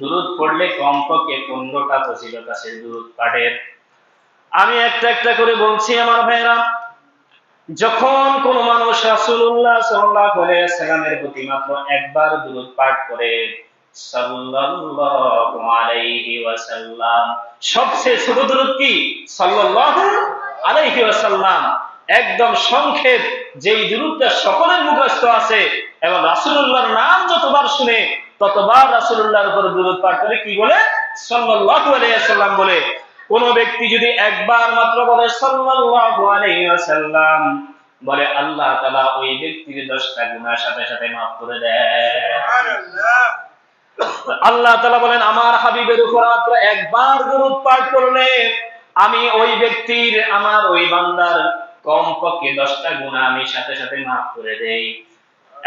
দুরূদ পড়লে কমপক্ষে 15টা ফজিলত আছে দুরূদ পাঠের। আমি একটা একটা করে বলছি আমার ভাইরা। যখন কোন মানুষ রাসূলুল্লাহ সাল্লাল্লাহু আলাইহি ওয়াসাল্লামের প্রতি মাত্র একবার দুরূদ পাঠ করে, সাল্লাল্লাহু আলাইহি ওয়াসাল্লাম, সবচেয়ে ছোট দুরূদ কি? সাল্লাল্লাহু আলাইহি ওয়াসাল্লাম। একদম সংক্ষেপ, যেই দুরূদটা সকলের মুখস্থ আছে এবং রাসূলুল্লাহর নাম যতবার শুনে ততবার রাসূলুল্লাহর উপর দুরূদ পাঠ করে, কি বলে? সাল্লাল্লাহু আলাইহি ওয়াসাল্লাম বলে। কোন ব্যক্তি যদি একবার মাত্র বলে সাল্লাল্লাহু আলাইহি ওয়াসাল্লাম, বলে আল্লাহ তাআলা ওই ব্যক্তির 10টা গুনাহ সাথে সাথে maaf করে দেয়। সুবহানাল্লাহ। আল্লাহ তাআলা বলেন, আমার হাবিবের উপর মাত্র একবার দুরূদ পাঠ করলে আমি ওই ব্যক্তির, আমার ওই বান্দার কমপক্ষে 10টা গুনাহ আমি সাথে সাথে maaf করে দেই।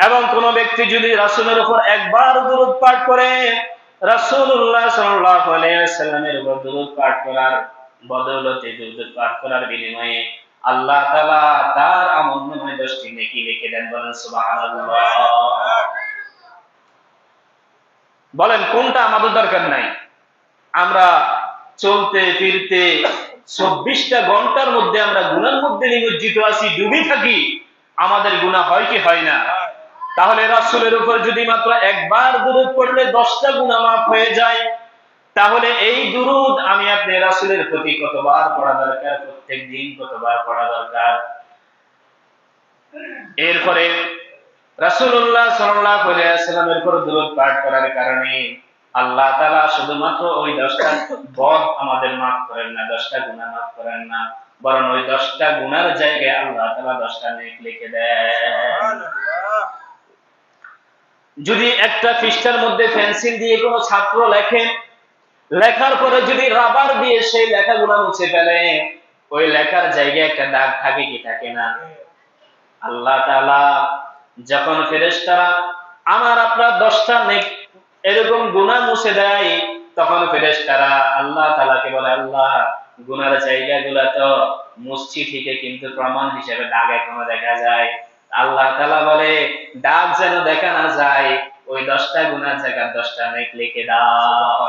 এবং কোন ব্যক্তি যদি রাসূলের উপর একবার দুরূদ পাঠ করে, রাসূলুল্লাহ সাল্লাল্লাহু আলাইহি ওয়াসাল্লামের উপর দুরূদ পাঠ করার বদৌলতে, দুরূদ পাঠ করার বিনিময়ে আল্লাহ তাআলা তার আমলনামায় 10টি নেকি লিখে দেন। বলেন সুবহানাল্লাহ। বলেন কোনটা আমাদের দরকার নাই? আমরা চলতে ফিরতে 24টা ঘন্টার মধ্যে আমরা গুনার মধ্যে নিমজ্জিত আছি, ডুবে থাকি, আমাদের গুনাহ হয় কি হয় না? তাহলে রাসূলের উপর যদি মাত্র একবার দুরূদ পড়লে 10টা গুনাহ maaf হয়ে যায়, তাহলে এই দুরূদ আমি আপনি রাসূলের প্রতি কতবার পড়া দরকার? প্রত্যেকদিন কতবার পড়া দরকার? এরপরে রাসূলুল্লাহ সাল্লাল্লাহু আলাইহি ওয়াসাল্লামের উপর দুরূদ পাঠ করার কারণে আল্লাহ তাআলা শুধুমাত্র ওই 10টা বদ আমাদের maaf করেন না, 10টা গুনাহ maaf করেন না, বরং ওই 10টা গুনার জায়গায় আল্লাহ তাআলা 10টা নেক লিখে দেন। যদি একটা পৃষ্ঠার মধ্যে পেন্সিল দিয়ে কোনো ছাত্র লেখে, লেখার পরে যদি রাবার দিয়ে সেই লেখাগুলো মুছে ফেলে, ওই লেখার জায়গায় একটা দাগ থাকে কি থাকে না? আল্লাহ তাআলা যখন ফেরেশতারা আমার আপনার 10টা নেক এরকম গুনাহ মুছে দেয়, তখন ফেরেশতারা আল্লাহ তাআলাকে বলে, আল্লাহ গুনার জায়গাগুলো তো মুছছি ঠিকই, কিন্তু প্রমাণ হিসেবে দাগ এখনো দেখা যায়। আল্লাহ তাআলা বলে, দাগ যেন দেখা না যায়, ওই 10টা গুনার জায়গায় 10টা নেক লিখে দাও।